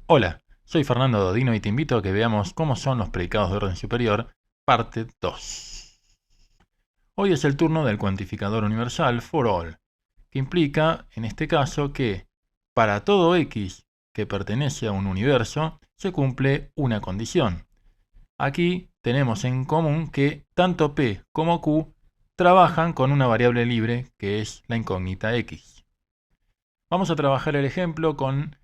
Hola, soy Fernando Dodino y te invito a que veamos cómo son los predicados de orden superior, parte 2. Hoy es el turno del cuantificador universal for all, que implica, en este caso, que para todo x que pertenece a un universo, se cumple una condición. Aquí tenemos en común que tanto P como Q trabajan con una variable libre que es la incógnita x. Vamos a trabajar el ejemplo con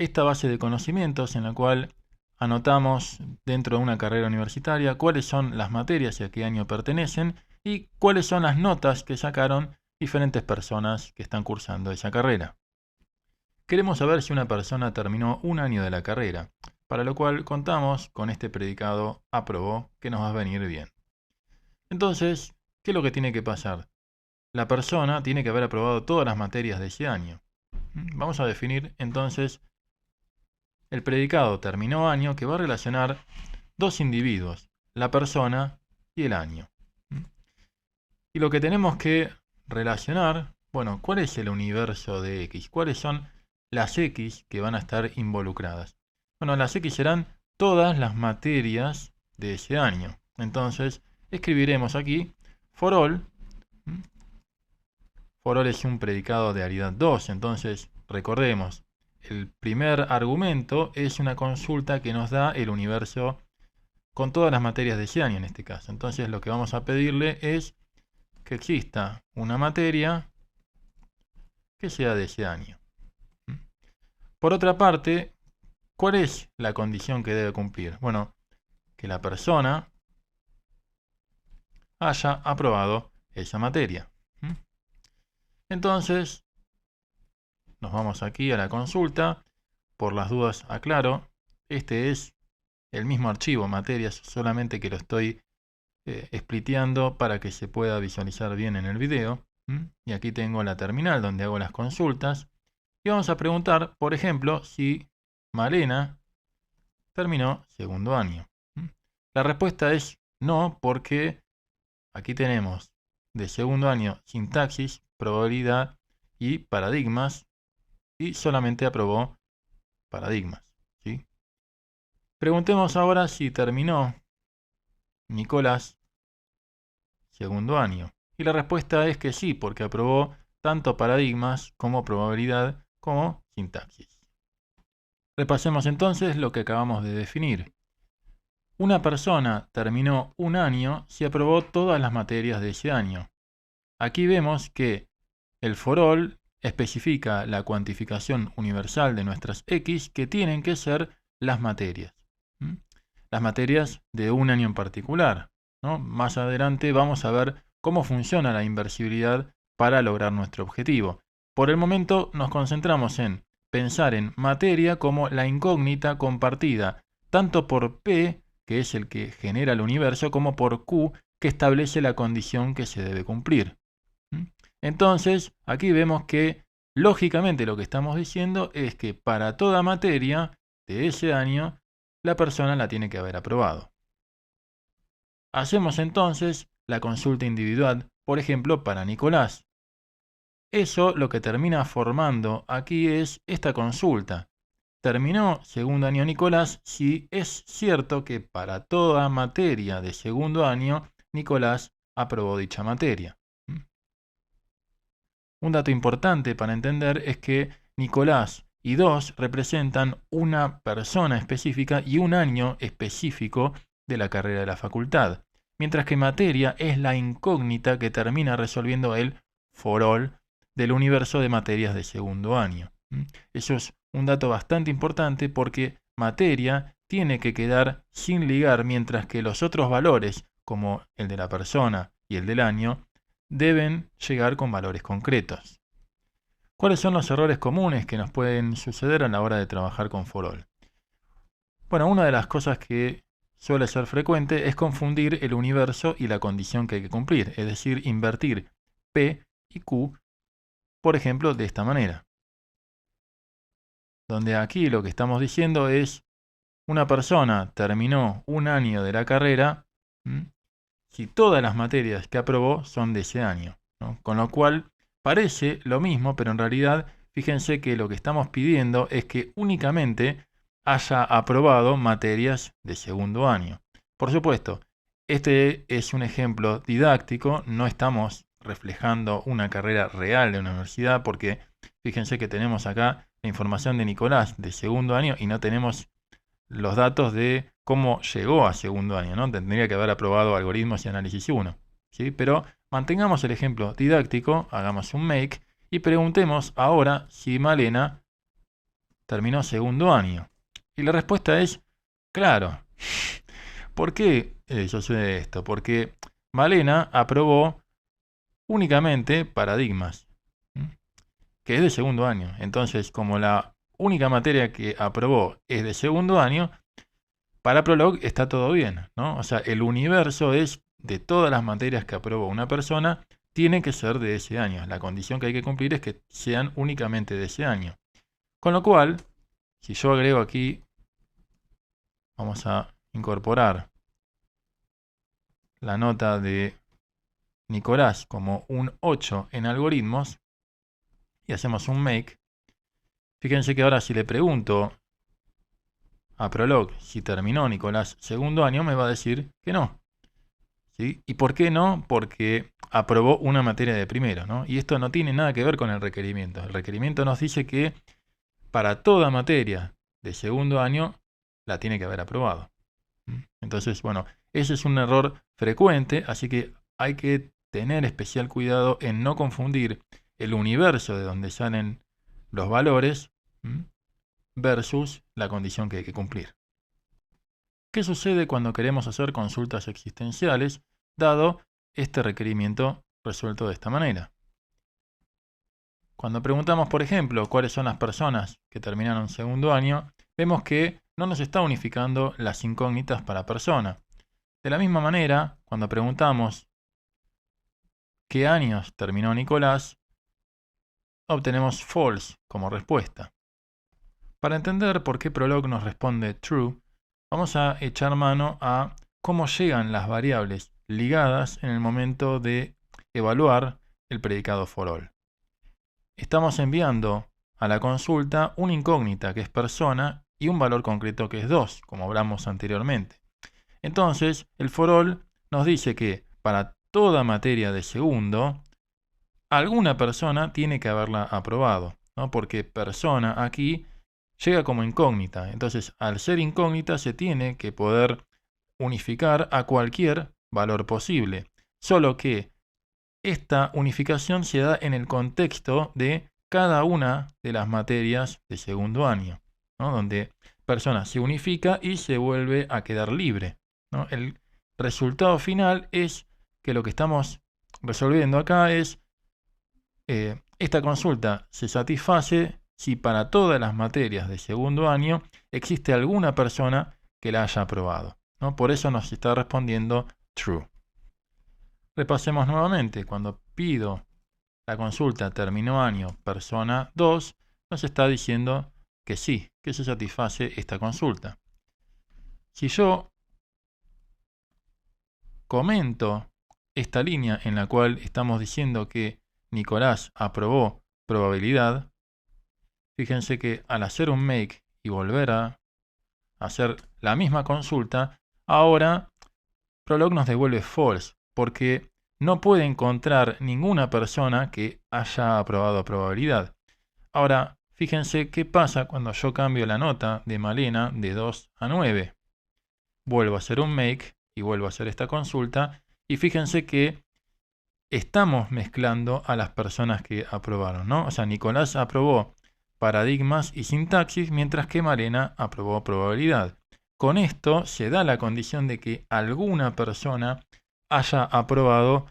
esta base de conocimientos en la cual anotamos dentro de una carrera universitaria cuáles son las materias y a qué año pertenecen y cuáles son las notas que sacaron diferentes personas que están cursando esa carrera. Queremos saber si una persona terminó un año de la carrera, para lo cual contamos con este predicado aprobó que nos va a venir bien. Entonces, ¿qué es lo que tiene que pasar? La persona tiene que haber aprobado todas las materias de ese año. Vamos a definir entonces el predicado terminó año que va a relacionar dos individuos, la persona y el año. Y lo que tenemos que relacionar, bueno, ¿cuál es el universo de X? ¿Cuáles son las X que van a estar involucradas? Bueno, las X serán todas las materias de ese año. Entonces, escribiremos aquí for all. For all es un predicado de aridad 2, entonces recordemos, el primer argumento es una consulta que nos da el universo con todas las materias de ese año en este caso. Entonces lo que vamos a pedirle es que exista una materia que sea de ese año. Por otra parte, ¿cuál es la condición que debe cumplir? Bueno, que la persona haya aprobado esa materia. Entonces, nos vamos aquí a la consulta. Por las dudas aclaro, este es el mismo archivo, materias, solamente que lo estoy spliteando para que se pueda visualizar bien en el video. Y aquí tengo la terminal donde hago las consultas. Y vamos a preguntar, por ejemplo, si Malena terminó segundo año. La respuesta es no, porque aquí tenemos de segundo año sintaxis, probabilidad y paradigmas, y solamente aprobó paradigmas. ¿Sí? Preguntemos ahora si terminó Nicolás segundo año. Y la respuesta es que sí, porque aprobó tanto paradigmas como probabilidad como sintaxis. Repasemos entonces lo que acabamos de definir. Una persona terminó un año si aprobó todas las materias de ese año. Aquí vemos que el for all especifica la cuantificación universal de nuestras X que tienen que ser las materias. Las materias de un año en particular, ¿no? Más adelante vamos a ver cómo funciona la inversibilidad para lograr nuestro objetivo. Por el momento nos concentramos en pensar en materia como la incógnita compartida, tanto por P, que es el que genera el universo, como por Q, que establece la condición que se debe cumplir. Entonces, aquí vemos que lógicamente lo que estamos diciendo es que para toda materia de ese año, la persona la tiene que haber aprobado. Hacemos entonces la consulta individual, por ejemplo, para Nicolás. Eso lo que termina formando aquí es esta consulta. Terminó segundo año Nicolás si es cierto que para toda materia de segundo año, Nicolás aprobó dicha materia. Un dato importante para entender es que Nicolás y 2 representan una persona específica y un año específico de la carrera de la facultad, mientras que materia es la incógnita que termina resolviendo el for all del universo de materias de segundo año. Eso es un dato bastante importante porque materia tiene que quedar sin ligar, mientras que los otros valores, como el de la persona y el del año, deben llegar con valores concretos. ¿Cuáles son los errores comunes que nos pueden suceder a la hora de trabajar con for all? Bueno, una de las cosas que suele ser frecuente es confundir el universo y la condición que hay que cumplir, es decir, invertir P y Q, por ejemplo, de esta manera. Donde aquí lo que estamos diciendo es, una persona terminó un año de la carrera, si todas las materias que aprobó son de ese año, ¿no? Con lo cual parece lo mismo, pero en realidad fíjense que lo que estamos pidiendo es que únicamente haya aprobado materias de segundo año. Por supuesto, este es un ejemplo didáctico, no estamos reflejando una carrera real de una universidad porque fíjense que tenemos acá la información de Nicolás de segundo año y no tenemos los datos de cómo llegó a segundo año, ¿no? Tendría que haber aprobado algoritmos y análisis 1, ¿sí? Pero mantengamos el ejemplo didáctico, hagamos un make y preguntemos ahora si Malena terminó segundo año. Y la respuesta es, claro. ¿Por qué sucede esto? Porque Malena aprobó únicamente paradigmas, que es de segundo año. Entonces, como la única materia que aprobó es de segundo año, para Prolog está todo bien, ¿no? O sea, el universo es de todas las materias que aprobó una persona, tiene que ser de ese año. La condición que hay que cumplir es que sean únicamente de ese año. Con lo cual, si yo agrego aquí, vamos a incorporar la nota de Nicolás como un 8 en algoritmos y hacemos un make, fíjense que ahora si le pregunto a Prolog si terminó Nicolás segundo año, me va a decir que no. ¿Sí? ¿Y por qué no? Porque aprobó una materia de primero, ¿no? Y esto no tiene nada que ver con el requerimiento. El requerimiento nos dice que para toda materia de segundo año la tiene que haber aprobado. Entonces, bueno, ese es un error frecuente, así que hay que tener especial cuidado en no confundir el universo de donde salen los valores versus la condición que hay que cumplir. ¿Qué sucede cuando queremos hacer consultas existenciales, dado este requerimiento resuelto de esta manera? Cuando preguntamos, por ejemplo, cuáles son las personas que terminaron segundo año, vemos que no nos está unificando las incógnitas para persona. De la misma manera, cuando preguntamos qué años terminó Nicolás, obtenemos false como respuesta. Para entender por qué Prolog nos responde true, vamos a echar mano a cómo llegan las variables ligadas en el momento de evaluar el predicado for all. Estamos enviando a la consulta una incógnita que es persona y un valor concreto que es 2, como hablamos anteriormente. Entonces, el for all nos dice que para toda materia de segundo, alguna persona tiene que haberla aprobado, ¿no? Porque persona aquí llega como incógnita. Entonces, al ser incógnita, se tiene que poder unificar a cualquier valor posible. Solo que esta unificación se da en el contexto de cada una de las materias de segundo año, ¿no? Donde persona se unifica y se vuelve a quedar libre, ¿no? El resultado final es que lo que estamos resolviendo acá es esta consulta se satisface si para todas las materias de segundo año existe alguna persona que la haya aprobado, ¿no? Por eso nos está respondiendo true. Repasemos nuevamente. Cuando pido la consulta terminó año persona 2, nos está diciendo que sí, que se satisface esta consulta. Si yo comento esta línea en la cual estamos diciendo que Nicolás aprobó probabilidad, fíjense que al hacer un make y volver a hacer la misma consulta, ahora Prolog nos devuelve false, porque no puede encontrar ninguna persona que haya aprobado probabilidad. Ahora, fíjense qué pasa cuando yo cambio la nota de Malena de 2 a 9. Vuelvo a hacer un make y vuelvo a hacer esta consulta, y fíjense que estamos mezclando a las personas que aprobaron, ¿no? O sea, Nicolás aprobó paradigmas y sintaxis, mientras que Malena aprobó probabilidad. Con esto se da la condición de que alguna persona haya aprobado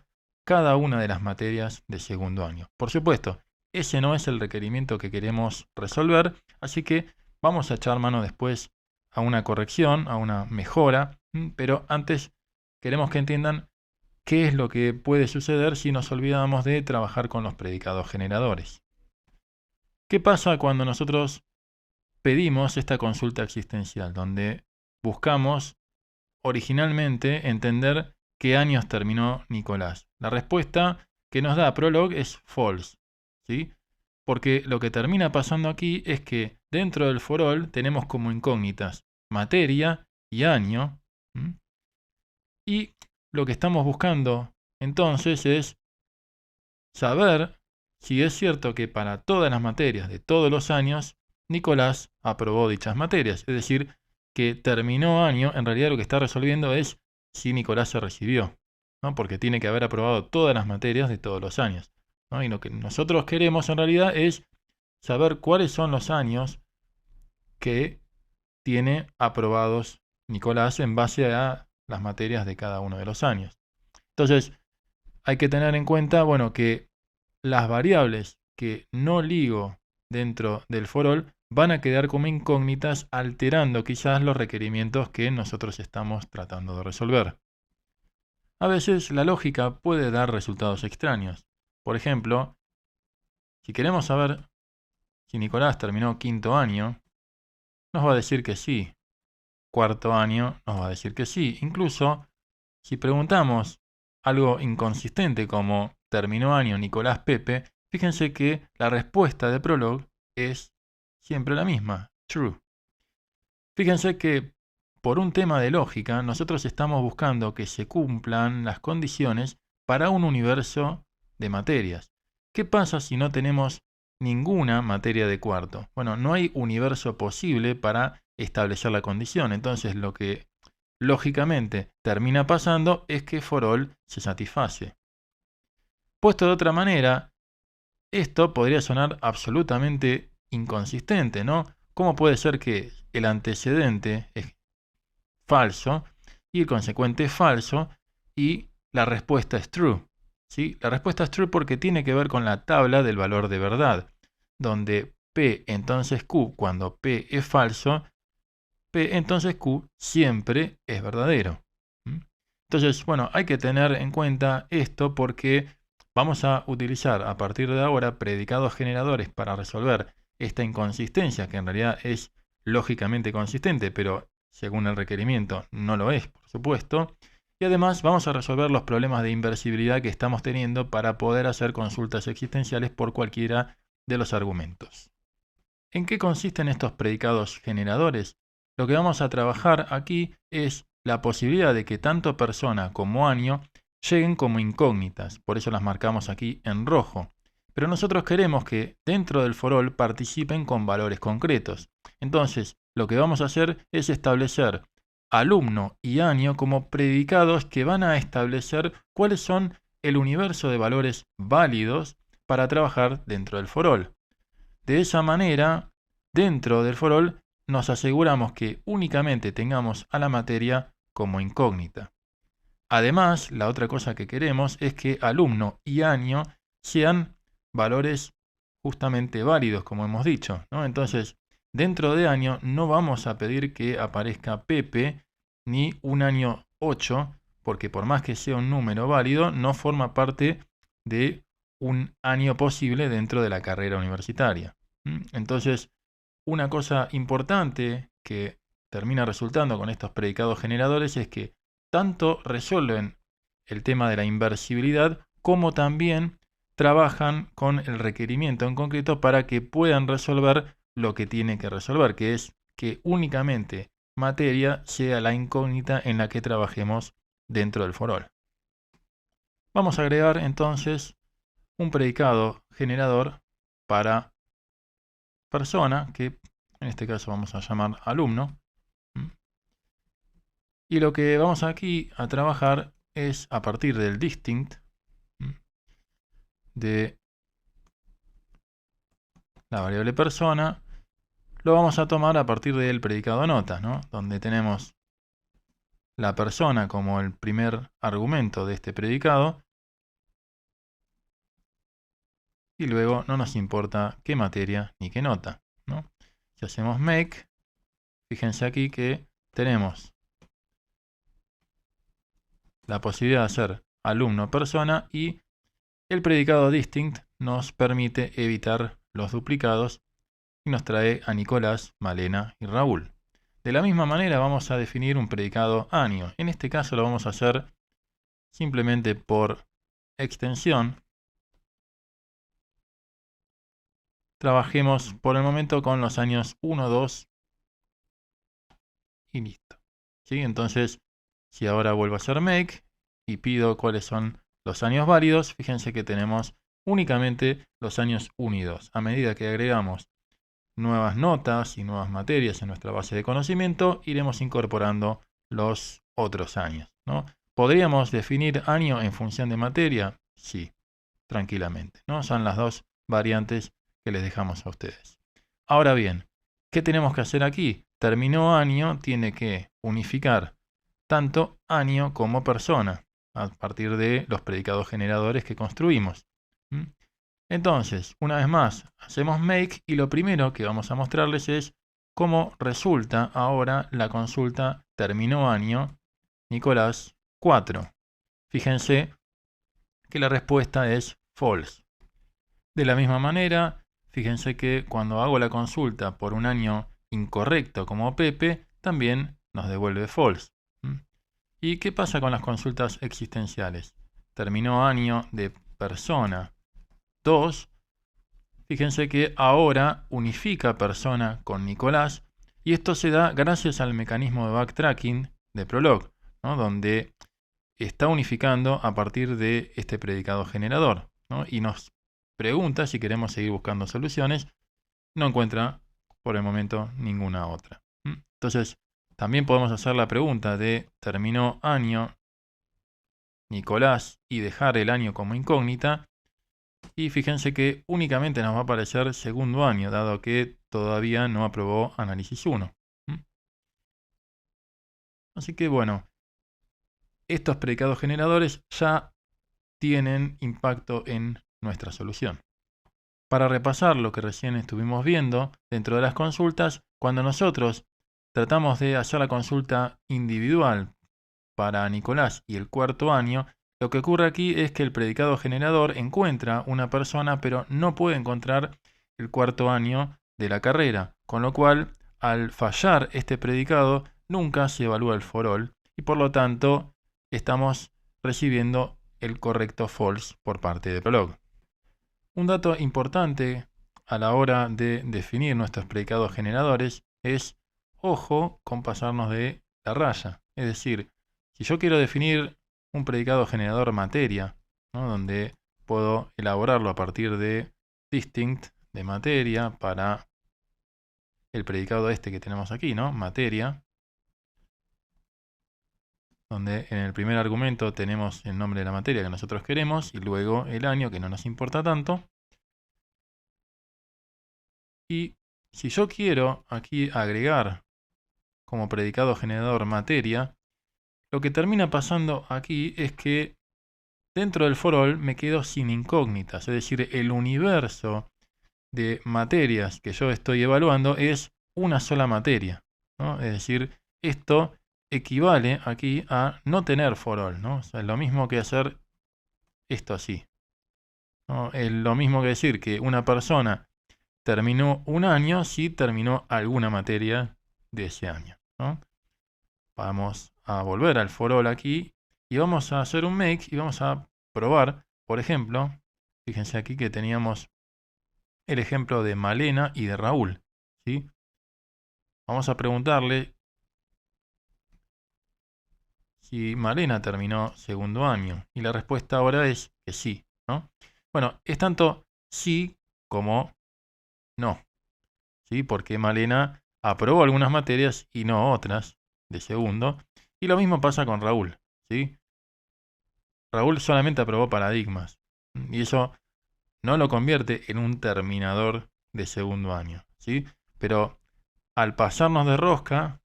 cada una de las materias de segundo año. Por supuesto, ese no es el requerimiento que queremos resolver, así que vamos a echar mano después a una corrección, a una mejora, pero antes queremos que entiendan qué es lo que puede suceder si nos olvidamos de trabajar con los predicados generadores. ¿Qué pasa cuando nosotros pedimos esta consulta existencial, donde buscamos originalmente entender qué años terminó Nicolás? La respuesta que nos da Prolog es false, ¿sí? Porque lo que termina pasando aquí es que dentro del for all tenemos como incógnitas materia y año. Y lo que estamos buscando entonces es saber si es cierto que para todas las materias de todos los años, Nicolás aprobó dichas materias. Es decir, que terminó año, en realidad lo que está resolviendo es si Nicolás se recibió, ¿no? Porque tiene que haber aprobado todas las materias de todos los años, ¿no? Y lo que nosotros queremos en realidad es saber cuáles son los años que tiene aprobados Nicolás en base a las materias de cada uno de los años. Entonces, hay que tener en cuenta, bueno, que las variables que no ligo dentro del for all van a quedar como incógnitas, alterando quizás los requerimientos que nosotros estamos tratando de resolver. A veces la lógica puede dar resultados extraños. Por ejemplo, si queremos saber si Nicolás terminó quinto año, nos va a decir que sí. Cuarto año nos va a decir que sí. Incluso si preguntamos algo inconsistente como terminó año Nicolás Pepe, fíjense que la respuesta de Prolog es siempre la misma, true. Fíjense que por un tema de lógica, nosotros estamos buscando que se cumplan las condiciones para un universo de materias. ¿Qué pasa si no tenemos ninguna materia de cuarto? Bueno, no hay universo posible para establecer la condición. Entonces, lo que lógicamente termina pasando es que for all se satisface. Puesto de otra manera, esto podría sonar absolutamente inconsistente, ¿no? ¿Cómo puede ser que el antecedente es falso y el consecuente es falso y la respuesta es true? ¿Sí? La respuesta es true porque tiene que ver con la tabla del valor de verdad, donde P entonces Q, cuando P es falso, P entonces Q siempre es verdadero. Entonces, bueno, hay que tener en cuenta esto porque vamos a utilizar a partir de ahora predicados generadores para resolver esta inconsistencia, que en realidad es lógicamente consistente, pero según el requerimiento no lo es, por supuesto. Y además vamos a resolver los problemas de inversibilidad que estamos teniendo para poder hacer consultas existenciales por cualquiera de los argumentos. ¿En qué consisten estos predicados generadores? Lo que vamos a trabajar aquí es la posibilidad de que tanto persona como año lleguen como incógnitas, por eso las marcamos aquí en rojo. Pero nosotros queremos que dentro del for all participen con valores concretos. Entonces, lo que vamos a hacer es establecer alumno y año como predicados que van a establecer cuáles son el universo de valores válidos para trabajar dentro del for all. De esa manera, dentro del for all, nos aseguramos que únicamente tengamos a la materia como incógnita. Además, la otra cosa que queremos es que alumno y año sean valores justamente válidos, como hemos dicho, ¿no? Entonces, dentro de año no vamos a pedir que aparezca Pepe ni un año 8, porque por más que sea un número válido, no forma parte de un año posible dentro de la carrera universitaria. Entonces, una cosa importante que termina resultando con estos predicados generadores es que tanto resuelven el tema de la inversibilidad como también trabajan con el requerimiento en concreto para que puedan resolver lo que tienen que resolver, que es que únicamente materia sea la incógnita en la que trabajemos dentro del for all. Vamos a agregar entonces un predicado generador para persona, que en este caso vamos a llamar alumno. Y lo que vamos aquí a trabajar es a partir del distinct de la variable persona, lo vamos a tomar a partir del predicado nota, ¿no? Donde tenemos la persona como el primer argumento de este predicado y luego no nos importa qué materia ni qué nota, ¿no? Si hacemos make, fíjense aquí que tenemos la posibilidad de hacer alumno persona y el predicado distinct nos permite evitar los duplicados y nos trae a Nicolás, Malena y Raúl. De la misma manera vamos a definir un predicado año. En este caso lo vamos a hacer simplemente por extensión. trabajemos por el momento con los años 1, 2 y listo. ¿Sí? Entonces, si ahora vuelvo a hacer make y pido cuáles son los años válidos, fíjense que tenemos únicamente los años 1 y 2. A medida que agregamos nuevas notas y nuevas materias en nuestra base de conocimiento, iremos incorporando los otros años, ¿no? ¿Podríamos definir año en función de materia? Sí, tranquilamente, ¿no? Son las dos variantes que les dejamos a ustedes. Ahora bien, ¿qué tenemos que hacer aquí? Terminó año, tiene que unificar tanto año como persona a partir de los predicados generadores que construimos. Entonces, una vez más, hacemos make y lo primero que vamos a mostrarles es cómo resulta ahora la consulta terminó año Nicolás 4. Fíjense que la respuesta es false. De la misma manera, fíjense que cuando hago la consulta por un año incorrecto como Pepe, también nos devuelve false. ¿Y qué pasa con las consultas existenciales? Terminó año de persona 2. Fíjense que ahora unifica persona con Nicolás y esto se da gracias al mecanismo de backtracking de Prolog, ¿no? Donde está unificando a partir de este predicado generador, ¿no? Y nos pregunta si queremos seguir buscando soluciones. No encuentra por el momento ninguna otra. Entonces, también podemos hacer la pregunta de terminó año Nicolás y dejar el año como incógnita. Y fíjense que únicamente nos va a aparecer segundo año, dado que todavía no aprobó análisis 1. Así que bueno, estos predicados generadores ya tienen impacto en nuestra solución. Para repasar lo que recién estuvimos viendo dentro de las consultas, cuando nosotros tratamos de hacer la consulta individual para Nicolás y el cuarto año, lo que ocurre aquí es que el predicado generador encuentra una persona, pero no puede encontrar el cuarto año de la carrera, con lo cual, al fallar este predicado, nunca se evalúa el for all y por lo tanto estamos recibiendo el correcto false por parte de Prolog. Un dato importante a la hora de definir nuestros predicados generadores es, ojo con pasarnos de la raya. Es decir, si yo quiero definir un predicado generador materia, ¿no? Donde puedo elaborarlo a partir de distinct de materia para el predicado este que tenemos aquí, ¿no? Materia, donde en el primer argumento tenemos el nombre de la materia que nosotros queremos y luego el año que no nos importa tanto. Y si yo quiero aquí agregar como predicado generador materia, lo que termina pasando aquí es que dentro del for all me quedo sin incógnitas, es decir, el universo de materias que yo estoy evaluando es una sola materia, ¿no? Es decir, esto equivale aquí a no tener for all, ¿no? O sea, es lo mismo que hacer esto así, ¿no? Es lo mismo que decir que una persona terminó un año si terminó alguna materia de ese año, ¿no? Vamos a volver al for all aquí y vamos a hacer un make y vamos a probar, por ejemplo, fíjense aquí que teníamos el ejemplo de Malena y de Raúl, ¿sí? Vamos a preguntarle si Malena terminó segundo año y la respuesta ahora es que sí, ¿no? Bueno, es tanto sí como no, ¿sí? Porque Malena aprobó algunas materias y no otras de segundo. Y lo mismo pasa con Raúl, ¿sí? Raúl solamente aprobó paradigmas. Y eso no lo convierte en un terminador de segundo año, ¿sí? Pero al pasarnos de rosca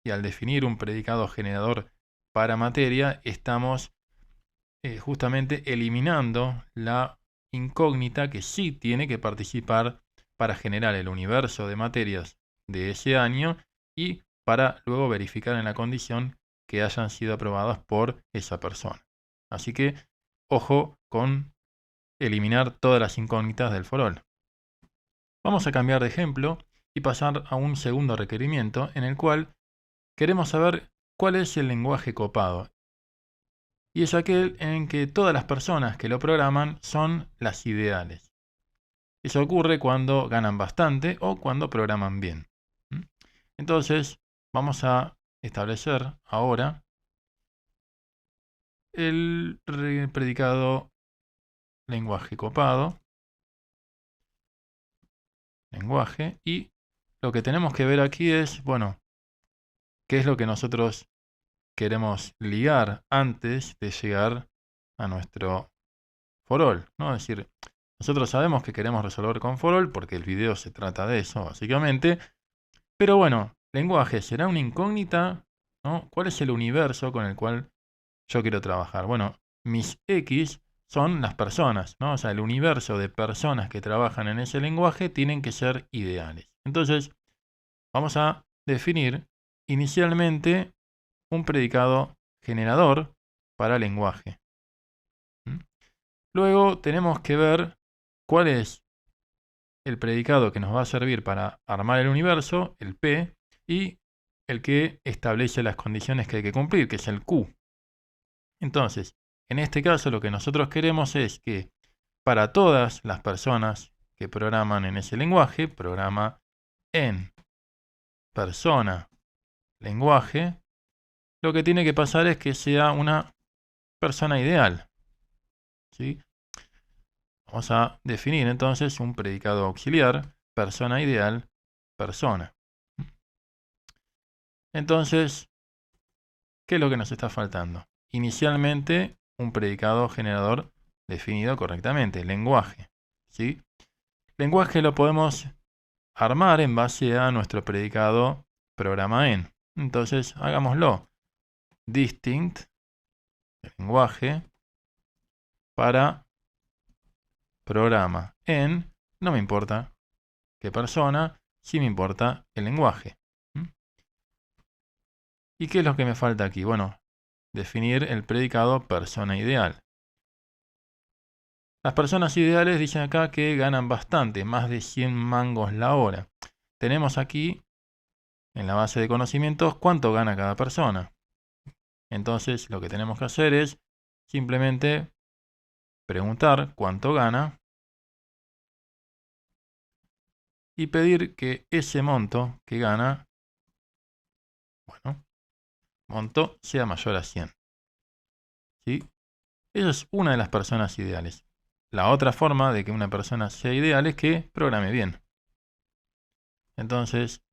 y al definir un predicado generador para materia, estamos justamente eliminando la incógnita que sí tiene que participar para generar el universo de materias de ese año y para luego verificar en la condición que hayan sido aprobadas por esa persona. Así que, ojo con eliminar todas las incógnitas del for all. Vamos a cambiar de ejemplo y pasar a un segundo requerimiento en el cual queremos saber cuál es el lenguaje copado. Y es aquel en que todas las personas que lo programan son las ideales. Eso ocurre cuando ganan bastante o cuando programan bien. Entonces, vamos a establecer ahora el predicado lenguaje copado. Lenguaje. Y lo que tenemos que ver aquí es, bueno, qué es lo que nosotros queremos ligar antes de llegar a nuestro for all, ¿no? Es decir, nosotros sabemos que queremos resolver con for all porque el video se trata de eso, básicamente. Pero bueno, lenguaje, ¿será una incógnita? ¿No? ¿Cuál es el universo con el cual yo quiero trabajar? Bueno, mis X son las personas, ¿no? O sea, el universo de personas que trabajan en ese lenguaje tienen que ser ideales. Entonces, vamos a definir inicialmente un predicado generador para lenguaje. Luego tenemos que ver cuál es el predicado que nos va a servir para armar el universo, el P, y el que establece las condiciones que hay que cumplir, que es el Q. Entonces, en este caso lo que nosotros queremos es que para todas las personas que programan en ese lenguaje, programa en persona lenguaje, lo que tiene que pasar es que sea una persona ideal. ¿Sí? Vamos a definir entonces un predicado auxiliar, persona ideal, persona. Entonces, ¿qué es lo que nos está faltando? Inicialmente, un predicado generador definido correctamente, lenguaje. ¿Sí? Lenguaje lo podemos armar en base a nuestro predicado programa en. Entonces, hagámoslo. Distinct, lenguaje, para programa en, no me importa qué persona, sí me importa el lenguaje. ¿Y qué es lo que me falta aquí? Bueno, definir el predicado persona ideal. Las personas ideales dicen acá que ganan bastante, más de 100 mangos la hora. Tenemos aquí, en la base de conocimientos, cuánto gana cada persona. Entonces, lo que tenemos que hacer es simplemente preguntar cuánto gana y pedir que ese monto que gana, bueno, monto sea mayor a 100. ¿Sí? Esa es una de las personas ideales. La otra forma de que una persona sea ideal es que programe bien. Entonces,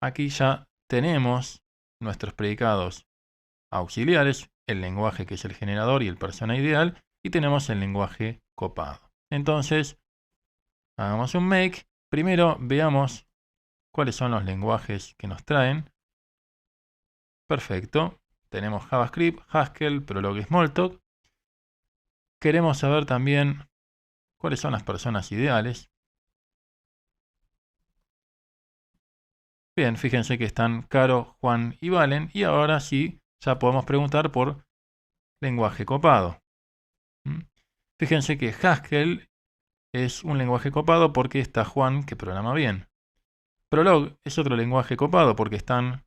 aquí ya tenemos nuestros predicados auxiliares, el lenguaje que es el generador y el persona ideal, y tenemos el lenguaje copado. Entonces, hagamos un make. Primero veamos cuáles son los lenguajes que nos traen. Perfecto. Tenemos JavaScript, Haskell, Prolog y Smalltalk. Queremos saber también cuáles son las personas ideales. Bien, fíjense que están Caro, Juan y Valen. Y ahora sí, ya podemos preguntar por lenguaje copado. Fíjense que Haskell es un lenguaje copado porque está Juan, que programa bien. Prolog es otro lenguaje copado porque están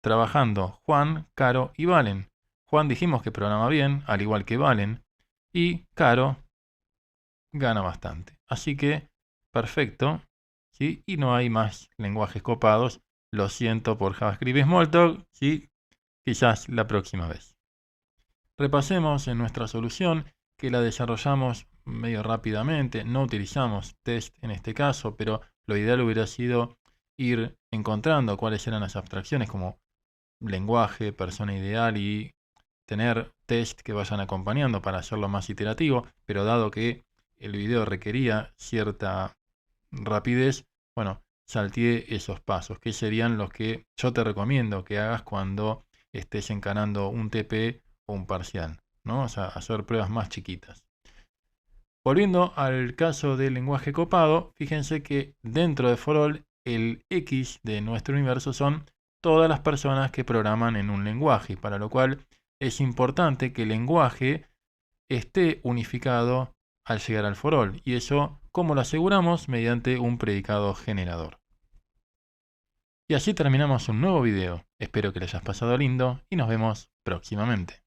trabajando Juan, Caro y Valen. Juan dijimos que programa bien, al igual que Valen. Y Caro gana bastante. Así que, perfecto. ¿Sí? Y no hay más lenguajes copados. Lo siento por JavaScript y Smalltalk. ¿Sí? Quizás la próxima vez. Repasemos en nuestra solución que la desarrollamos medio rápidamente. No utilizamos test en este caso, pero lo ideal hubiera sido ir encontrando cuáles eran las abstracciones como lenguaje, persona ideal y tener test que vayan acompañando para hacerlo más iterativo, pero dado que el video requería cierta rapidez, bueno, salteé esos pasos, que serían los que yo te recomiendo que hagas cuando estés encarando un TP o un parcial, ¿no? O sea, hacer pruebas más chiquitas. Volviendo al caso del lenguaje copado, fíjense que dentro de for all, el X de nuestro universo son todas las personas que programan en un lenguaje, para lo cual es importante que el lenguaje esté unificado al llegar al for all. Y eso, ¿cómo lo aseguramos? Mediante un predicado generador. Y así terminamos un nuevo video. Espero que le hayas pasado lindo y nos vemos próximamente.